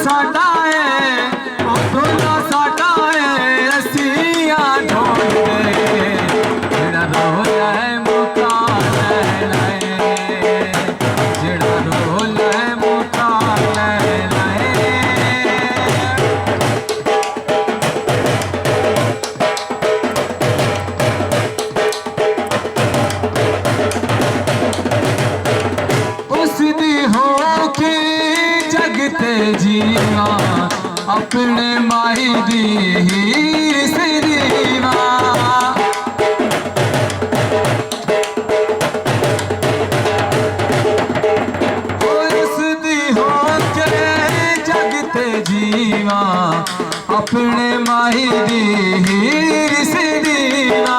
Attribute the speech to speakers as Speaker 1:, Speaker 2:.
Speaker 1: साडा है ओ दुल्ला साडा है रसियां ढोलदे जेड़ा रोला है मुका ले लाए जेड़ा रोला है मुका ले लाए उसदी हो के जगते जीवा अपने माही दी हीर से दीवा उसदी हो के जगते जीवा अपने माही दी हीर से दीवा